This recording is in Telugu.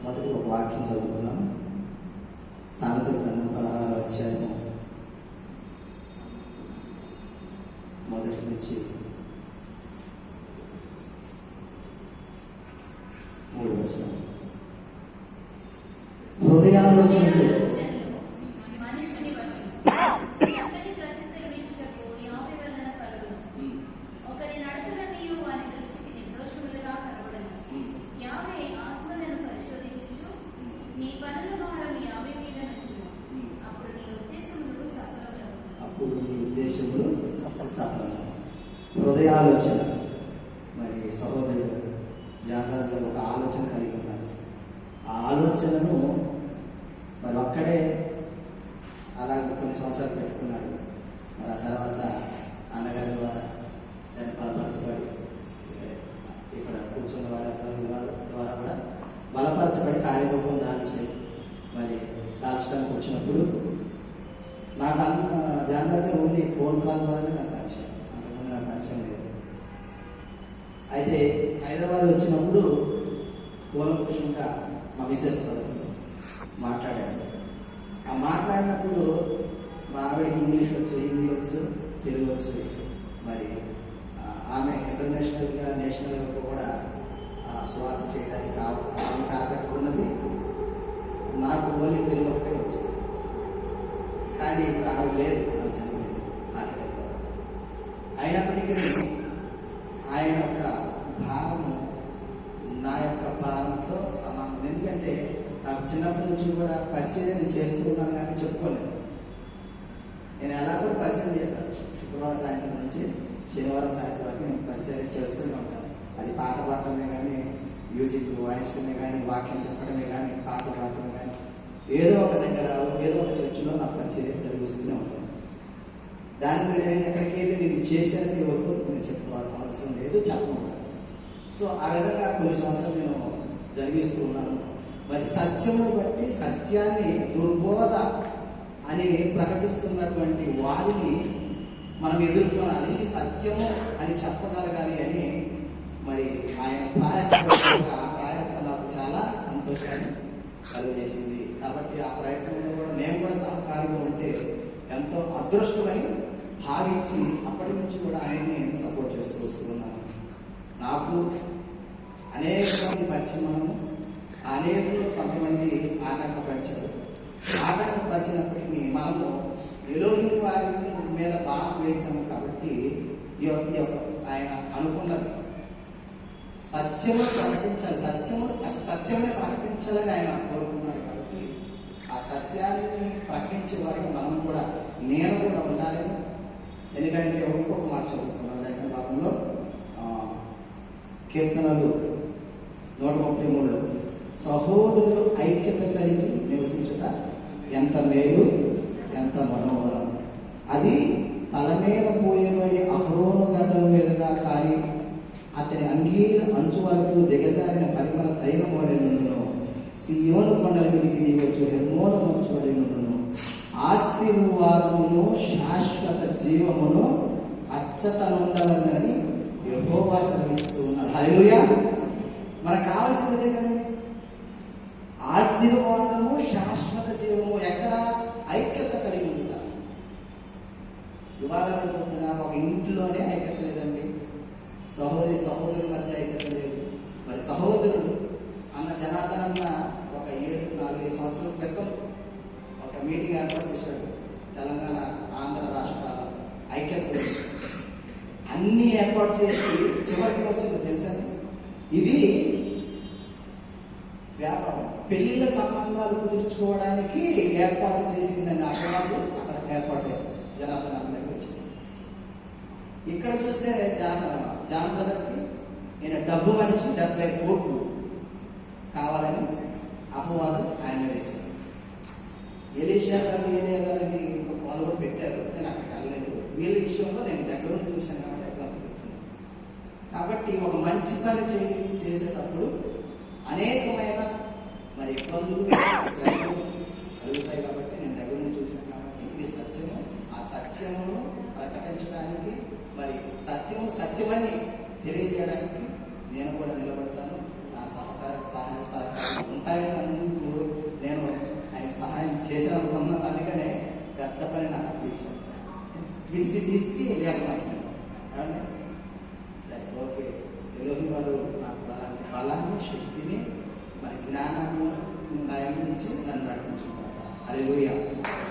మొదటి ఒక వాక్యం చదువుకున్నాం. సామెతల గ్రంథం 16వ అధ్యాయము మొదటి నుంచి 3వ వచనం. హృదయాలోచనలు హృదయాలోచన. మరి సహోదరుడు జానరాజు గారు ఒక ఆలోచన కలిగి ఉన్నారు. ఆ ఆలోచనను మరి ఒక్కడే అలాగే కొన్ని సంవత్సరాలు పెట్టుకున్నాడు. మరి ఆ తర్వాత అన్నగారి ద్వారా దాన్ని బలపరచబడి ఇక్కడ కూర్చున్న వారి ద్వారా కూడా బలపరచబడి కార్యరూపం దాల్చి మరి దాల్చడానికి వచ్చినప్పుడు నాకు జానరాజు గారు ఓన్లీ ఫోన్ కాల్ ద్వారానే నాకు పరిచయం, అంతకుముందు నాకు పరిచయం లేదు. అయితే హైదరాబాద్ వచ్చినప్పుడు కూలంకుషంగా మా మిస్సెస్ మాట్లాడాడు. ఆ మాట్లాడినప్పుడు మా ఆవిడకి ఇంగ్లీష్ వచ్చు, హిందీ వచ్చు, తెలుగు వచ్చు. మరి ఆమె ఇంటర్నేషనల్గా నేషనల్గా కూడా స్వార్థ చేయడానికి ఆమెకు ఆసక్తి ఉన్నది. నాకు ఓన్లీ తెలుగు ఒకటే వచ్చు. కానీ ఇప్పుడు ఆమె లేదు, ఆమె చనిపోయింది ఆటలతో. అయినప్పటికీ ఆయన యొక్క భారము నా యొక్క భారంతో సమానం. ఎందుకంటే నాకు చిన్నప్పటి నుంచి కూడా పరిచయం చేస్తూ ఉన్నాను, కానీ చెప్పుకోలేదు. నేను ఎలా కూడా పరిచయం చేశాను. శుక్రవారం సాయంత్రం నుంచి శనివారం సాయంత్రం వరకు నేను పరిచయం చేస్తూనే ఉంటాను. అది పాట పాడటమే కానీ, మ్యూజిక్ వాయించడమే కానీ, వాక్యం చెప్పడమే కానీ, పాటలు పాడటమే కానీ, ఏదో ఒక దగ్గర ఏదో ఒక చర్చిలో నా పరిచయం జరిగిస్తూనే ఉంటాను. దాని మీద ఎక్కడికి వెళ్ళి నేను చేసేది ఎవరికో నేను చెప్పుకోవాల్సిన అవసరం లేదు, చెప్పను. సో ఆ విధంగా కొన్ని సంవత్సరాలు నేను జరిగిస్తూ ఉన్నాను. మరి సత్యము బట్టి సత్యాన్ని దుర్బోధ అని ప్రకటిస్తున్నటువంటి వారిని మనం ఎదుర్కొనాలి. ఇది సత్యము అని చెప్పగలగాలి అని మరి ఆయన ప్రయాసం నాకు చాలా సంతోషాన్ని కలుగజేసింది. కాబట్టి ఆ ప్రయత్నంలో కూడా నేను కూడా సహకారిగా ఉంటే ఎంతో అదృష్టమని భావించి అప్పటి నుంచి కూడా ఆయన్ని సపోర్ట్ చేస్తూ వస్తున్నాను. నాకు అనేక మంది పరిచయము, అనేకులు కొంతమంది ఆటంకపరిచినప్పటికీ మనము ఎలోహిం వారి మీద బాగా వేశాము. కాబట్టి ఈ యొక్క ఆయన అనుకున్నది సత్యము ప్రకటించాలి, సత్యమే ప్రకటించాలని ఆయన కోరుకున్నాడు. కాబట్టి ఆ సత్యాన్ని ప్రకటించే వారికి మనం కూడా నేను కూడా ఉండాలని. ఎందుకంటే ఇంకొక మాట చదువుతున్నాను లేఖన భాగంలో కీర్తనలు 133లో సహోదరులు ఐక్యత కలిగి నివసించుట ఎంత మేలు, ఎంత మనోహరం. అది తల మీద పోయబడి అహరోను గడ్డల మీదుగా కానీ అతని అంగీల అంచు వరకు దిగజారిన పరిమళ తైలం వలె నుండును. సియోను కొండల మీదకి దిగొచ్చు హెర్మోను మంచు వలె నుండును. ఆశీర్వాదమును శాశ్వత జీవమును అచ్చటనుండవలని యెహోవా సెలవిస్తూ ఉన్నాడు. హల్లెలూయా. మనకు కావాల్సినదే కదండి, ఆశీర్వాదము శాశ్వత జీవము. ఎక్కడ ఐక్యత కలిగి ఉంటారు. ఇవాళ ఒక ఇంట్లోనే ఐక్యత లేదండి, సహోదరుల మధ్య ఐక్యత లేదు. మరి సహోదరుడు అన్న జనార్దన్ అన్న ఒక 4-5 సంవత్సరాల క్రితం ఒక మీటింగ్ ఏర్పాటు చేశాడు. తెలంగాణ ఆంధ్ర రాష్ట్రాల ఐక్యత గురించి అన్ని ఏర్పాటు చేసి చివరికి వచ్చింది తెలుసా, ఇది వ్యాపారం, పెళ్లిళ్ళ సంబంధాలు కుదుర్చుకోవడానికి ఏర్పాటు చేసిందని అపవాదు అక్కడ ఏర్పాటు జనార్దన్ అన్న దగ్గర వచ్చింది. ఇక్కడ చూస్తే జాన్ బ్రదర్కి నేను డబ్బు మనిషి 70 కోట్లు కావాలని అపవాదు ఆయన వేసింది. ఎలీషా గారు ఏలియా గారిని వాళ్ళు కూడా పెట్టారు. నేను అక్కడికి వెళ్ళలేదు. వీళ్ళ విషయంలో నేను దగ్గర నుండి చూశాను కాబట్టి ఎగ్జాంపుల్ చెప్తున్నాను. కాబట్టి ఒక మంచి పని చేసేటప్పుడు అనేకమైన మరి ఇబ్బందులు కలుగుతాయి. కాబట్టి నేను దగ్గర నుంచి చూశాను. కాబట్టి ఇది సత్యము. ఆ సత్యమును ప్రకటించడానికి మరి సత్యమని తెలియజేయడానికి నేను కూడా నిలబడతాను. నా సహాయ సహకారం ఉంటాయని ట్విన్ సిటీస్కి వెళ్ళాలన్నమాట. ఏమండి? సరే, ఓకే. ఎలోహి వారు నాకు అలాంటి బలాన్ని, శక్తిని, మరి జ్ఞానాన్ని నుంచి నన్ను నడిపించుకుంటారు. హల్లెలూయా.